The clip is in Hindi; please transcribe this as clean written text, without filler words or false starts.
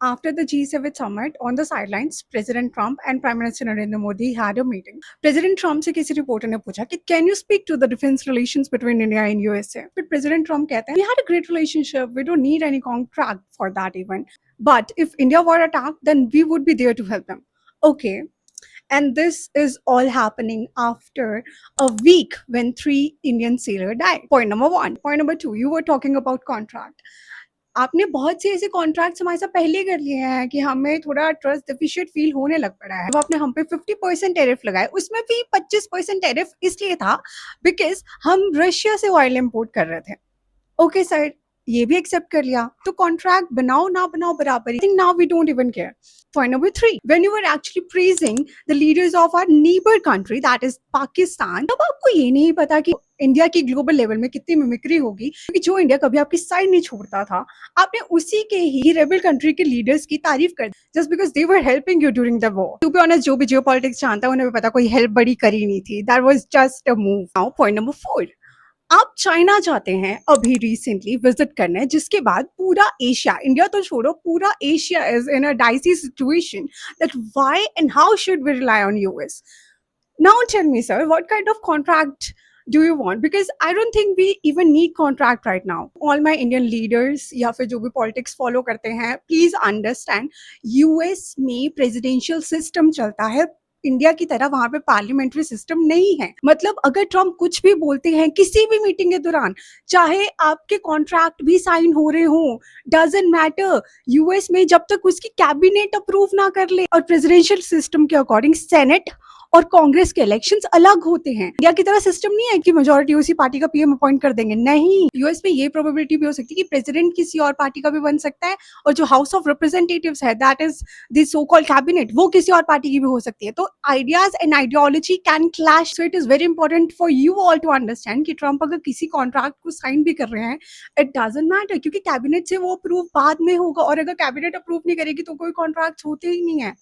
After the G7 summit, on the sidelines, President Trump and Prime Minister Narendra Modi had a meeting. President Trump से किसी रिपोर्टर ने पूछा कि can you speak to the defense relations between India and USA? But President Trump कहते हैं we had a great relationship. We don't need any contract for that even. But if India were attacked, then we would be there to help them. Okay. And this is all happening after a week when 3 Indian sailors died. Point number one. Point number two, you were talking about contract. आपने बहुत से ऐसे कॉन्ट्रैक्ट्स हमारे साथ पहले कर लिए हैं कि हमें थोड़ा ट्रस्ट डेफिशिएंट फील होने लग पड़ा है। जब आपने हम पे 50% टैरिफ लगाए, उसमें भी 25% टैरिफ इसलिए था बिकॉज़ हम रशिया से ऑयल इंपोर्ट कर रहे थे। ओके सर, ये भी एक्सेप्ट कर लिया, तो कॉन्ट्रैक्ट बनाओ ना बनाओ बराबर। I think now we don't even care. Point number three, when you were actually praising the leaders of our neighbor country, that is Pakistan, तब आपको ये नहीं पता कि इंडिया की ग्लोबल लेवल में कितनी मिमिक्री होगी, क्योंकि जो इंडिया कभी आपकी साइड नहीं छोड़ता था, आपने उसी के ही रेबल कंट्री के लीडर्स की तारीफ कर दी just because they were helping you during the war. To be honest, जो भी जियो पॉलिटिक्स जानता है उन्हें भी पता कोई हेल्प बड़ी करी नहीं थी। That was just a move. Now point number four, आप चाइना जाते हैं अभी रिसेंटली विजिट करने, जिसके बाद पूरा एशिया, इंडिया तो छोड़ो, पूरा Asia is in a dicey situation that why and how should we rely on US. Now tell me sir, what kind of contract do you want? Because I don't think we even need contract right now. All my Indian leaders या फिर जो भी politics follow करते हैं, please understand, US में presidential system चलता है, इंडिया की तरह वहां पे पार्लियामेंट्री सिस्टम नहीं है। मतलब अगर ट्रम्प कुछ भी बोलते हैं किसी भी मीटिंग के दौरान, चाहे आपके कॉन्ट्रैक्ट भी साइन हो रहे हो, डजंट मैटर, यूएस में जब तक उसकी कैबिनेट अप्रूव ना कर ले, और प्रेसिडेंशियल सिस्टम के अकॉर्डिंग सेनेट और कांग्रेस के इलेक्शंस अलग होते हैं। इंडिया की तरह सिस्टम नहीं है कि मेजोरिटी उसी पार्टी का पीएम अपॉइंट कर देंगे, नहीं। यूएस में ये प्रोबेबिलिटी भी हो सकती है कि प्रेसिडेंट किसी और पार्टी का भी बन सकता है, और जो हाउस ऑफ रिप्रेजेंटेटिव्स है, that is the so called cabinet, वो किसी और पार्टी की भी हो सकती है। तो ideas and ideology can clash. So it is very important for you all to understand कि ट्रम्प अगर किसी कॉन्ट्रैक्ट को साइन भी कर रहे हैं, इट डजंट मैटर, क्योंकि कैबिनेट से वो अप्रूव बाद में होगा, और अगर कैबिनेट अप्रूव नहीं करेगी तो कोई कॉन्ट्रैक्ट होते ही नहीं है।